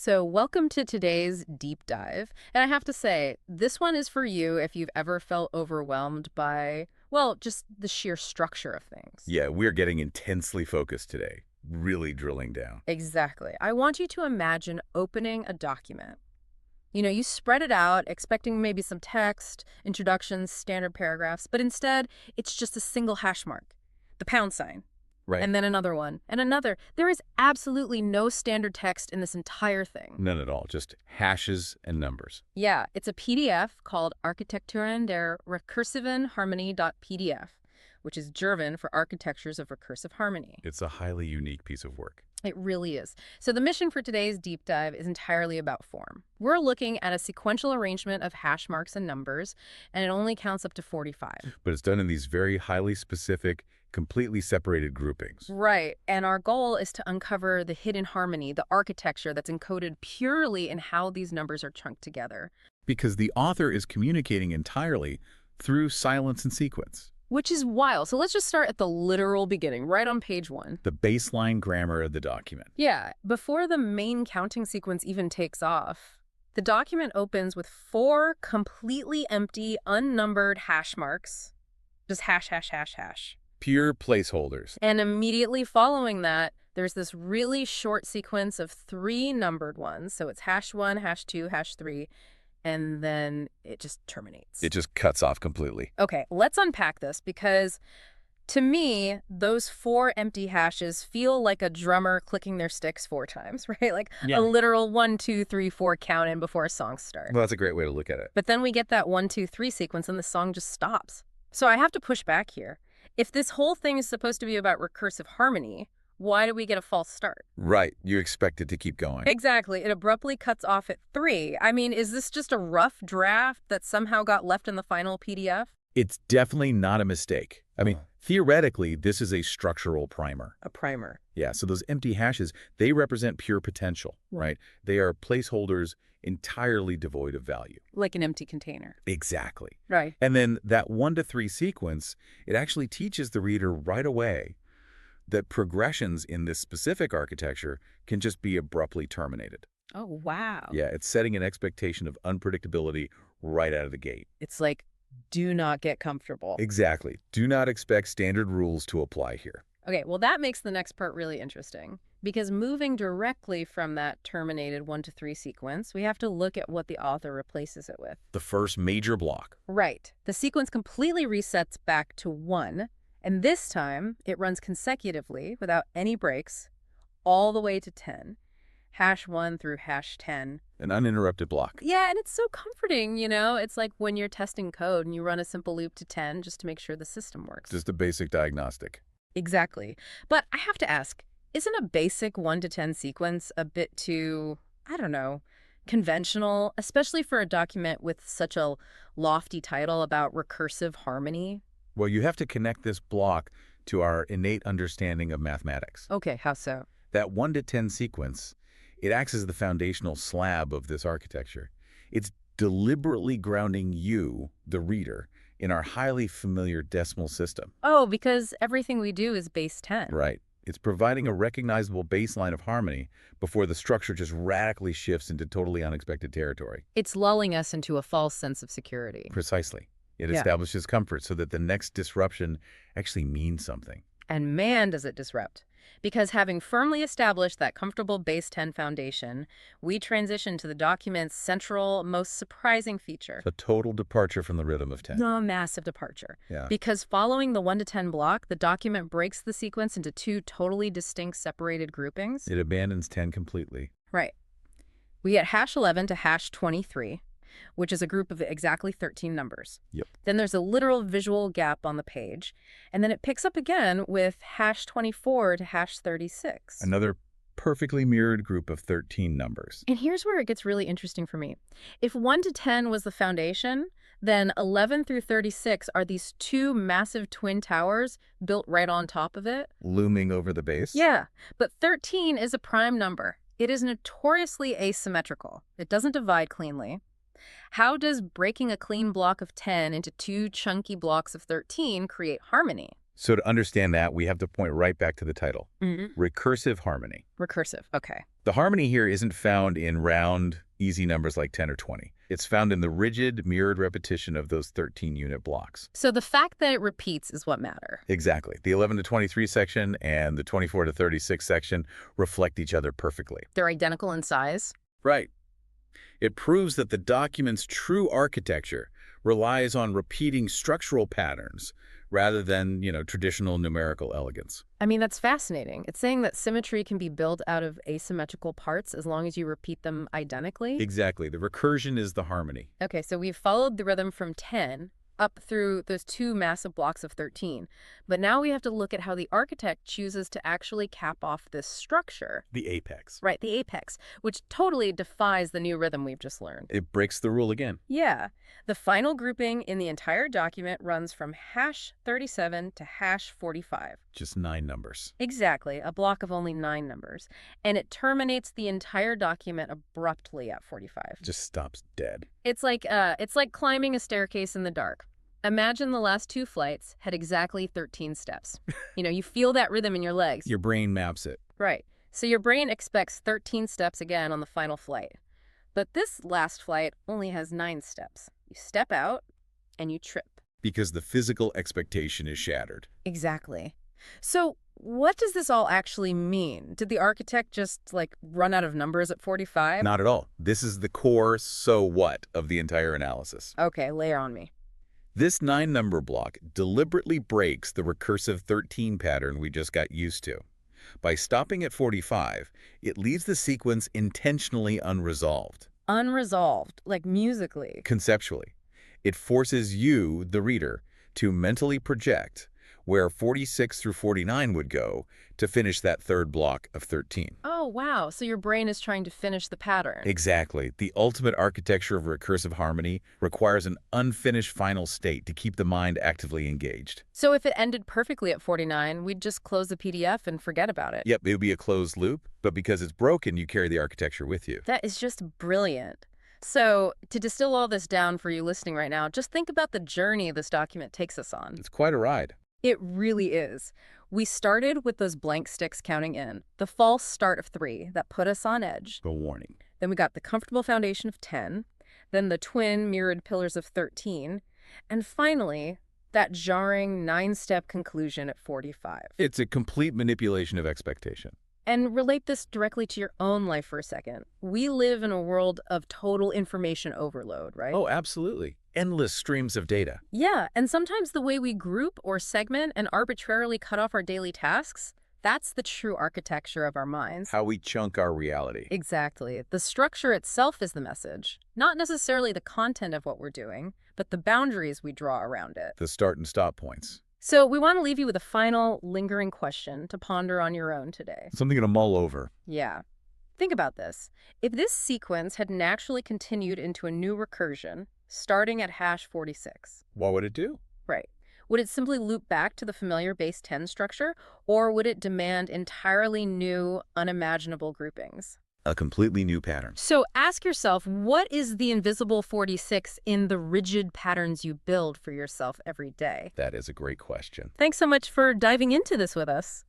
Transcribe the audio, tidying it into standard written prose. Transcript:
So, welcome to today's deep dive. And I have to say, this one is for you if you've ever felt overwhelmed by, well, just the sheer structure of things. Yeah, we're getting intensely focused today, really drilling down. Exactly. I want you to imagine opening a document. You spread it out, expecting maybe some text, introductions, standard paragraphs, but instead, it's just a single hash mark, the pound sign, Right. and then another one, and another. There is absolutely no standard text in this entire thing. None at all, just hashes and numbers. Yeah, it's a PDF called Architekturen der rekursiven Harmonie.pdf, which is German for Architectures of Recursive Harmony. It's a highly unique piece of work. It really is. So the mission for today's deep dive is entirely about form. We're looking at a sequential arrangement of hash marks and numbers, and it only counts up to 45. But it's done in these very highly specific, completely separated groupings. Right, and our goal is to uncover the hidden harmony, the architecture that's encoded purely in how these numbers are chunked together. Because the author is communicating entirely through silence and sequence. Which is wild. So let's just start at the literal beginning, right on page 1. The baseline grammar of the document. Yeah, before the main counting sequence even takes off, the document opens with 4 completely empty, unnumbered hash marks. Just hash, hash, hash, hash. Pure placeholders. And immediately following that, there's this really short sequence of 3 numbered ones. So it's hash 1, hash 2, hash 3, and then it just terminates. It just cuts off completely. Okay, let's unpack this because to me, those 4 empty hashes feel like a drummer clicking their sticks 4 times, right? Like Yeah. a literal 1, 2, 3, 4 count in before a song starts. Well, that's a great way to look at it. But then we get that 1, 2, 3 sequence and the song just stops. So I have to push back here. If this whole thing is supposed to be about recursive harmony, why do we get a false start? Right. You expect it to keep going. Exactly. It abruptly cuts off at 3. I mean, is this just a rough draft that somehow got left in the final PDF? It's definitely not a mistake. I mean, theoretically, this is a structural primer. A primer. Yeah, so those empty hashes, they represent pure potential, right? They are placeholders entirely devoid of value. Like an empty container. Exactly. Right. And then that 1 to 3 sequence, it actually teaches the reader right away that progressions in this specific architecture can just be abruptly terminated. Oh, wow. Yeah, it's setting an expectation of unpredictability right out of the gate. It's like, do not get comfortable. Exactly. Do not expect standard rules to apply here. Okay, well, that makes the next part really interesting because moving directly from that terminated 1 to 3 sequence, we have to look at what the author replaces it with. The first major block. Right. The sequence completely resets back to 1, and this time it runs consecutively without any breaks all the way to 10. Hash 1 through hash 10. An uninterrupted block. Yeah, and it's so comforting, It's like when you're testing code and you run a simple loop to 10 just to make sure the system works. Just a basic diagnostic. Exactly. But I have to ask, isn't a basic 1 to 10 sequence a bit too, I don't know, conventional, especially for a document with such a lofty title about recursive harmony? Well, you have to connect this block to our innate understanding of mathematics. Okay, how so? That 1 to 10 sequence, it acts as the foundational slab of this architecture. It's deliberately grounding you, the reader, in our highly familiar decimal system. Oh, because everything we do is base 10. Right. It's providing a recognizable baseline of harmony before the structure just radically shifts into totally unexpected territory. It's lulling us into a false sense of security. Precisely. It Yeah. establishes comfort so that the next disruption actually means something. And man, does it disrupt. Because having firmly established that comfortable base 10 foundation, we transition to the document's central, most surprising feature. A total departure from the rhythm of 10. The massive departure. Yeah. Because following the 1 to 10 block, the document breaks the sequence into 2 totally distinct separated groupings. It abandons 10 completely. Right. We get hash 11 to hash 23, which is a group of exactly 13 numbers. Yep. Then there's a literal visual gap on the page, and then it picks up again with hash 24 to hash 36. Another perfectly mirrored group of 13 numbers. And here's where it gets really interesting for me. If 1 to 10 was the foundation, then 11 through 36 are these 2 massive twin towers built right on top of it. Looming over the base? Yeah, but 13 is a prime number. It is notoriously asymmetrical. It doesn't divide cleanly. How does breaking a clean block of 10 into 2 chunky blocks of 13 create harmony? So to understand that, we have to point right back to the title, Hmm. recursive harmony. Recursive. Okay. The harmony here isn't found in round, easy numbers like 10 or 20. It's found in the rigid, mirrored repetition of those 13-unit blocks. So the fact that it repeats is what matter. Exactly. The 11 to 23 section and the 24 to 36 section reflect each other perfectly. They're identical in size. Right. It proves that the document's true architecture relies on repeating structural patterns rather than, traditional numerical elegance. I mean, that's fascinating. It's saying that symmetry can be built out of asymmetrical parts as long as you repeat them identically. Exactly. The recursion is the harmony. Okay, so we've followed the rhythm from 10 up through those two massive blocks of 13. But now we have to look at how the architect chooses to actually cap off this structure. The apex. Right, the apex, which totally defies the new rhythm we've just learned. It breaks the rule again. Yeah, the final grouping in the entire document runs from #37 to #45. Just 9 numbers. Exactly, a block of only 9 numbers. And it terminates the entire document abruptly at 45. Just stops dead. It's like climbing a staircase in the dark. Imagine the last 2 flights had exactly 13 steps. You feel that rhythm in your legs. Your brain maps it. Right. So your brain expects 13 steps again on the final flight. But this last flight only has 9 steps. You step out and you trip. Because the physical expectation is shattered. Exactly. So what does this all actually mean? Did the architect just, run out of numbers at 45? Not at all. This is the core so what of the entire analysis. Okay, lay on me. This 9-number block deliberately breaks the recursive 13 pattern we just got used to. By stopping at 45, it leaves the sequence intentionally unresolved. Unresolved, like musically. Conceptually, it forces you, the reader, to mentally project where 46 through 49 would go to finish that third block of 13. Oh, wow. So your brain is trying to finish the pattern. Exactly. The ultimate architecture of recursive harmony requires an unfinished final state to keep the mind actively engaged. So if it ended perfectly at 49, we'd just close the PDF and forget about it. Yep, it would be a closed loop, but because it's broken, you carry the architecture with you. That is just brilliant. So to distill all this down for you listening right now, just think about the journey this document takes us on. It's quite a ride. It really is. We started with those blank sticks counting in, the false start of 3 that put us on edge. A warning. Then we got the comfortable foundation of 10, then the twin mirrored pillars of 13, and finally, that jarring 9-step conclusion at 45. It's a complete manipulation of expectation. And relate this directly to your own life for a second. We live in a world of total information overload, right? Oh, absolutely. Endless streams of data. Yeah, and sometimes the way we group or segment and arbitrarily cut off our daily tasks, that's the true architecture of our minds. How we chunk our reality. Exactly. The structure itself is the message, not necessarily the content of what we're doing, but the boundaries we draw around it. The start and stop points. So we want to leave you with a final, lingering question to ponder on your own today. Something to mull over. Yeah. Think about this. If this sequence had naturally continued into a new recursion, starting at #46. What would it do? Right. Would it simply loop back to the familiar base 10 structure, or would it demand entirely new, unimaginable groupings? A completely new pattern. So ask yourself, what is the invisible 46 in the rigid patterns you build for yourself every day? That is a great question. Thanks so much for diving into this with us.